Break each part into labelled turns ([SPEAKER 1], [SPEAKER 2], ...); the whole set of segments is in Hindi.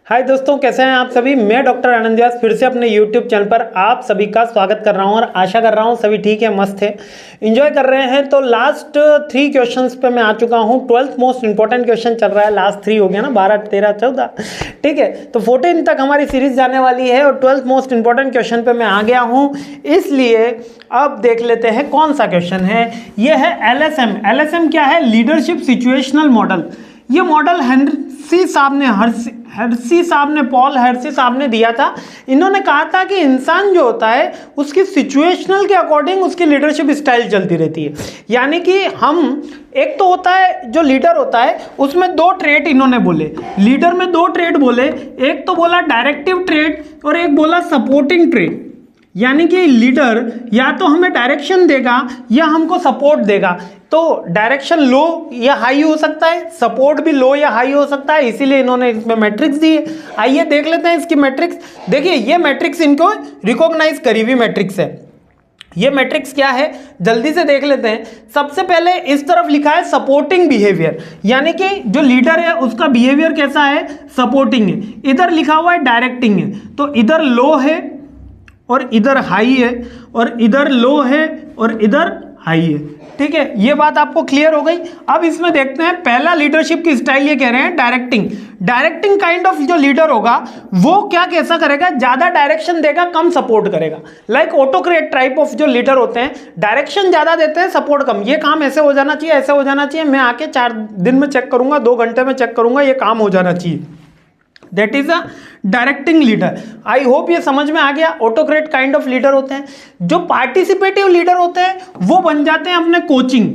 [SPEAKER 1] हाय दोस्तों, कैसे हैं आप सभी। मैं डॉक्टर आनंद व्यास फिर से अपने यूट्यूब चैनल पर आप सभी का स्वागत कर रहा हूं और आशा कर रहा हूं सभी ठीक है, मस्त है, एंजॉय कर रहे हैं। तो लास्ट 3 क्वेश्चंस पे मैं आ चुका हूं। 12th मोस्ट इंपॉर्टेंट क्वेश्चन चल रहा है, लास्ट 3 हो गया ना, 12, 13, 14, ठीक है। तो 14 तक हमारी सीरीज जाने वाली है और 12th मोस्ट इंपॉर्टेंट क्वेश्चन पे मैं आ गया हूँ। इसलिए अब देख लेते हैं कौन सा क्वेश्चन है। ये है LSM। LSM क्या है? Leadership situational model. ये मॉडल हर्सी साहब ने पॉल हर्सी साहब ने दिया था। इन्होंने कहा था कि इंसान जो होता है उसकी सिचुएशनल के अकॉर्डिंग उसकी लीडरशिप स्टाइल चलती रहती है। यानी कि हम एक तो होता है जो लीडर होता है उसमें 2 ट्रेट इन्होंने बोले, लीडर में 2 ट्रेट बोले। एक तो बोला डायरेक्टिव ट्रेट और एक बोला सपोर्टिंग ट्रेट। यानी कि लीडर या तो हमें डायरेक्शन देगा या हमको सपोर्ट देगा। तो डायरेक्शन लो या हाई हो सकता है, सपोर्ट भी लो या हाई हो सकता है, इसीलिए इन्होंने इसमें मैट्रिक्स दी है। आइए देख लेते हैं इसकी मैट्रिक्स। देखिए ये मैट्रिक्स इनको रिकॉग्नाइज करी हुई मैट्रिक्स है। ये मैट्रिक्स क्या है जल्दी से देख लेते हैं। सबसे पहले इस तरफ लिखा है सपोर्टिंग बिहेवियर, यानी कि जो लीडर है उसका बिहेवियर कैसा है, सपोर्टिंग है। इधर लिखा हुआ है डायरेक्टिंग है, तो इधर लो है और इधर हाई है, और इधर लो है और इधर हाई है। ठीक है, ये बात आपको क्लियर हो गई। अब इसमें देखते हैं पहला लीडरशिप की स्टाइल ये कह रहे हैं डायरेक्टिंग। डायरेक्टिंग काइंड ऑफ जो लीडर होगा वो क्या कैसा करेगा, ज्यादा डायरेक्शन देगा, कम सपोर्ट करेगा। लाइक ऑटोक्रेट टाइप ऑफ जो लीडर होते हैं, डायरेक्शन ज्यादा देते हैं, सपोर्ट कम। ये काम ऐसे हो जाना चाहिए, ऐसे हो जाना चाहिए, मैं आके 4 दिन में चेक करूंगा, 2 घंटे में चेक करूंगा, ये काम हो जाना चाहिए। That is a directing leader. I hope ये समझ में आ गया। ऑटोक्रेट काइंड ऑफ लीडर होते हैं। जो पार्टिसिपेटिव लीडर होते हैं वो बन जाते हैं अपने कोचिंग।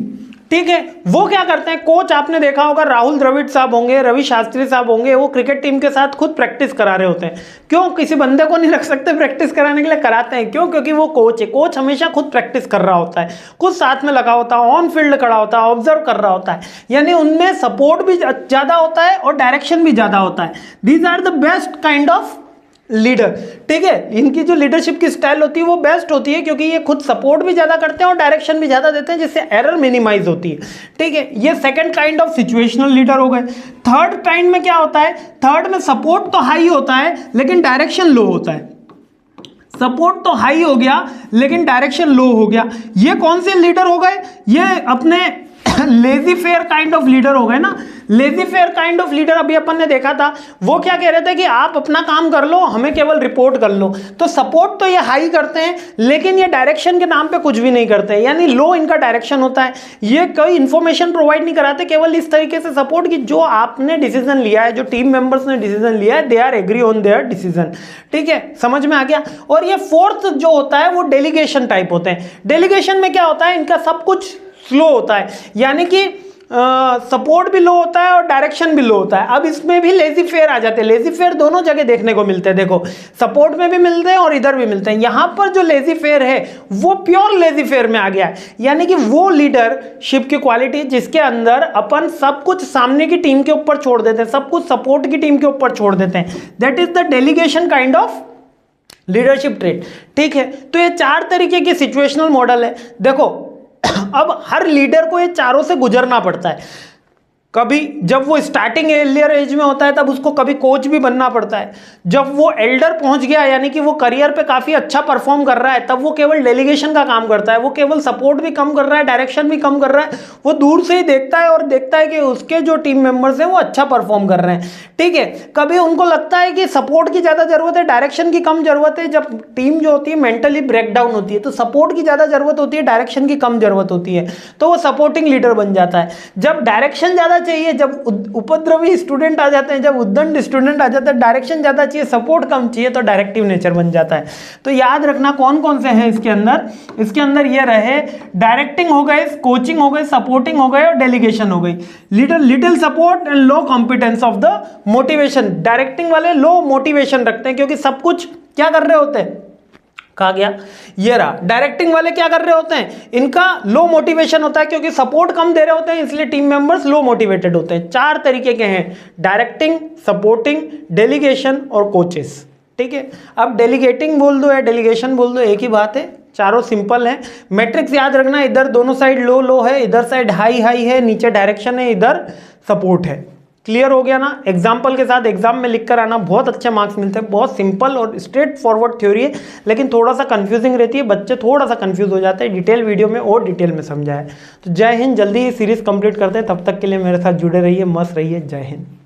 [SPEAKER 1] ठीक है, वो क्या करते हैं, कोच आपने देखा होगा, राहुल द्रविड़ साहब होंगे, रवि शास्त्री साहब होंगे, वो क्रिकेट टीम के साथ खुद प्रैक्टिस करा रहे होते हैं। क्यों? किसी बंदे को नहीं रख सकते प्रैक्टिस कराने के लिए, कराते हैं। क्यों? क्योंकि वो कोच है। कोच हमेशा खुद प्रैक्टिस कर रहा होता है, खुद साथ में लगा होता है, ऑन फील्ड खड़ा होता है, ऑब्जर्व कर रहा होता है। यानी उनमें सपोर्ट भी ज्यादा होता है और डायरेक्शन भी ज्यादा होता है। These are the best kind of leader. ठीक है, इनकी जो लीडरशिप की स्टाइल होती है वो बेस्ट होती है, क्योंकि ये खुद सपोर्ट भी ज्यादा करते हैं और डायरेक्शन भी ज्यादा देते हैं, जिससे एरर मिनिमाइज होती है। ठीक है, ये second kind of situational leader हो गए। थर्ड काइंड में क्या होता है, थर्ड में सपोर्ट तो हाई होता है लेकिन डायरेक्शन लो होता है। सपोर्ट तो हाई हो गया लेकिन डायरेक्शन लो हो गया। ये कौन से लीडर हो गए, ये अपने lazy fair kind of leader हो गए ना। Lazy fair kind of leader अभी अपन ने देखा था, वो क्या कह रहे थे कि आप अपना काम कर लो, हमें केवल रिपोर्ट कर लो। तो सपोर्ट तो ये हाई करते हैं लेकिन ये डायरेक्शन के नाम पे कुछ भी नहीं करते हैं, यानी लो इनका डायरेक्शन होता है। ये कोई इंफॉर्मेशन प्रोवाइड नहीं कराते, केवल इस तरीके से सपोर्ट की जो आपने डिसीजन लिया है, जो टीम मेंबर्स ने डिसीजन लिया है, they are agree on their decision. ठीक है, समझ में आ गया। और ये फोर्थ जो होता है वो डेलीगेशन टाइप होते हैं। डेलीगेशन में क्या होता है, इनका सब कुछ स्लो होता है, यानी कि सपोर्ट भी लो होता है और डायरेक्शन भी लो होता है। अब इसमें भी लेजी फेयर आ जाते हैं। लेजी फेयर दोनों जगह देखने को मिलते हैं, देखो सपोर्ट में भी मिलते हैं और इधर भी मिलते हैं। यहां पर जो लेजी फेयर है वो प्योर लेजी फेयर में आ गया है, यानी कि वो लीडरशिप की क्वालिटी जिसके अंदर अपन सब कुछ सामने की टीम के ऊपर छोड़ देते हैं, सब कुछ सपोर्ट की टीम के ऊपर छोड़ देते हैं। That is the delegation kind of leadership trait. ठीक है, तो ये 4 तरीके के सिचुएशनल मॉडल है। देखो अब हर लीडर को ये चारों से गुजरना पड़ता है। कभी जब वो स्टार्टिंग एर्लियर एज में होता है तब उसको कभी कोच भी बनना पड़ता है। जब वो एल्डर पहुंच गया, यानी कि वो करियर पे काफी अच्छा परफॉर्म कर रहा है, तब वो केवल डेलीगेशन का काम करता है। वो केवल सपोर्ट भी कम कर रहा है, डायरेक्शन भी कम कर रहा है। वो दूर से ही देखता है और देखता है कि उसके जो टीम मेंबर्स हैं वो अच्छा परफॉर्म कर रहे हैं। ठीक है, कभी उनको लगता है कि सपोर्ट की ज्यादा जरूरत है, डायरेक्शन की कम जरूरत है। जब टीम जो होती है मेंटली ब्रेकडाउन होती है तो सपोर्ट की ज्यादा जरूरत होती है, डायरेक्शन की कम जरूरत होती है, तो वो सपोर्टिंग लीडर बन जाता है। जब डायरेक्शन ज्यादा चाहिए, जब उपद्रवी स्टूडेंट आ जाते हैं, जब उद्दंड स्टूडेंट आ जाते हैं, डायरेक्शन ज्यादा चाहिए, सपोर्ट कम चाहिए, तो डायरेक्टिव नेचर बन जाता है। तो याद रखना कौन कौन से हैं इसके अंदर। इसके अंदर ये रहे, डायरेक्टिंग हो गए, कोचिंग हो गए, सपोर्टिंग हो गए और डेलीगेशन हो गई। Little support and low competence of the motivation. Directing वाले लो मोटिवेशन रखते हैं क्योंकि सब कुछ क्या कर रहे होते हैं, कहा गया ये रहा। डायरेक्टिंग वाले क्या कर रहे होते हैं, इनका लो मोटिवेशन होता है क्योंकि सपोर्ट कम दे रहे होते हैं, इसलिए टीम मेंबर्स लो मोटिवेटेड होते हैं। 4 तरीके के हैं, डायरेक्टिंग, सपोर्टिंग, डेलीगेशन और कोचेस। ठीक है, अब डेलीगेटिंग बोल दो या डेलीगेशन बोल दो, एक ही बात है, चारों सिंपल है। मैट्रिक्स याद रखना, इधर दोनों साइड लो लो है, इधर साइड हाई हाई है, नीचे डायरेक्शन है, इधर सपोर्ट है। क्लियर हो गया ना। एग्जाम्पल के साथ एग्जाम में लिख कर आना, बहुत अच्छे मार्क्स मिलते हैं। बहुत सिंपल और स्ट्रेट फॉरवर्ड थ्योरी है, लेकिन थोड़ा सा कंफ्यूजिंग रहती है, बच्चे थोड़ा सा कंफ्यूज हो जाते हैं। डिटेल वीडियो में और डिटेल में समझा है। तो जय हिंद, जल्दी ही सीरीज कंप्लीट करते हैं। तब तक के लिए मेरे साथ जुड़े रहिए, मस्त रहिए। जय हिंद।